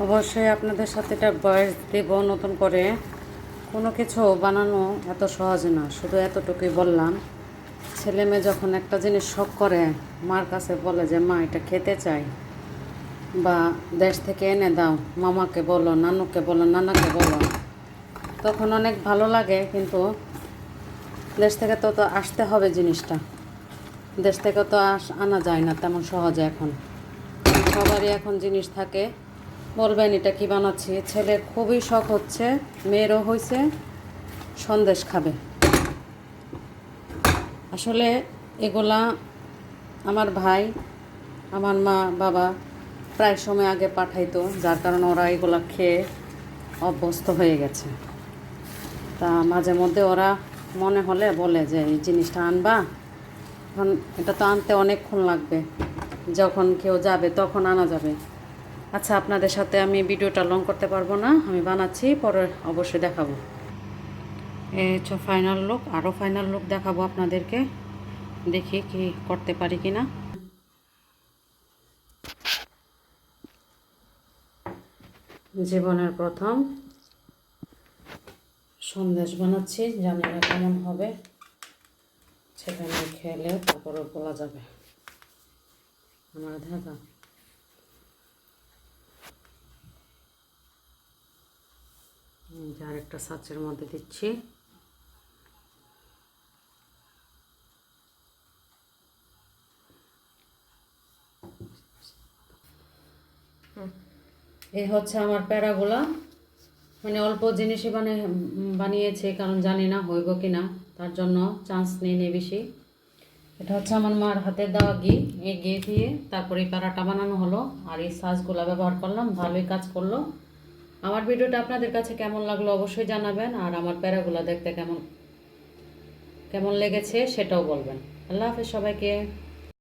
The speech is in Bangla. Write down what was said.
অবশ্যই আপনাদের সাথে এটা ভয়েস দেব নতুন করে। কোনো কিছু বানানো এত সহজ না, শুধু এতটুকুই বললাম। ছেলে মেয়ে যখন একটা জিনিস শখ করে, মার কাছে বলে যে মা এটা খেতে চাই, বা দেশ থেকে এনে দাও, মামাকে বলো, নানুকে বলো, নানাকে বলো, তখন অনেক ভালো লাগে। কিন্তু দেশ থেকে তো আসতে হবে জিনিসটা, দেশ থেকে তো আনা যায় না তেমন সহজে। এখন সবারই এখন জিনিস থাকে। বলবেন এটা কি বানাচ্ছি, ছেলের খুবই শখ হচ্ছে, মেয়েরও হয়েছে, সন্দেশ খাবে। আসলে এগুলা আমার ভাই, আমার মা বাবা প্রায় সময় আগে পাঠাইতো, যার কারণে ওরা এগুলা খেয়ে অভ্যস্ত হয়ে গেছে। তা মাঝে মধ্যে ওরা মনে হলে বলে যে এই জিনিসটা আনবা। এখন এটা তো আনতে অনেকক্ষণ লাগবে, যখন কেউ যাবে তখন আনা যাবে। আচ্ছা, আপনাদের সাথে আমি ভিডিওটা লং করতে পারবো না, আমি বানাচ্ছি, পরে অবশ্যই দেখাবো। এই হচ্ছে ফাইনাল লুক, আরও ফাইনাল লুক দেখাবো আপনাদেরকে, দেখি কি করতে পারি কি না। জীবনের প্রথম সন্দেশ বানাচ্ছি, জানি না কেমন হবে, ছেলে মেয়ে খেলে তারপরে বলা যাবে। আমার ধাঁধা যার একটা সাচের মধ্যে দিচ্ছি। এই হচ্ছে আমার প্যারাগুলা, মানে অল্প জিনিসই বানিয়েছে, কারণ জানি না হইব কি না, তার জন্য চান্স নিয়ে নিয়ে বেশি। এটা হচ্ছে আমার মার হাতের দেওয়া ঘি, এই ঘি দিয়ে তারপরে এই প্যারাটা বানানো হলো, আর এই সাজগুলা ব্যবহার করলাম, ভালোই কাজ করলো। আমার ভিডিওটা আপনাদের কাছে কেমন লাগলো অবশ্যই জানাবেন, আর আমার প্যারাগুলা দেখতে কেমন কেমন লেগেছে সেটাও বলবেন। আল্লাহ হাফেজ সবাইকে।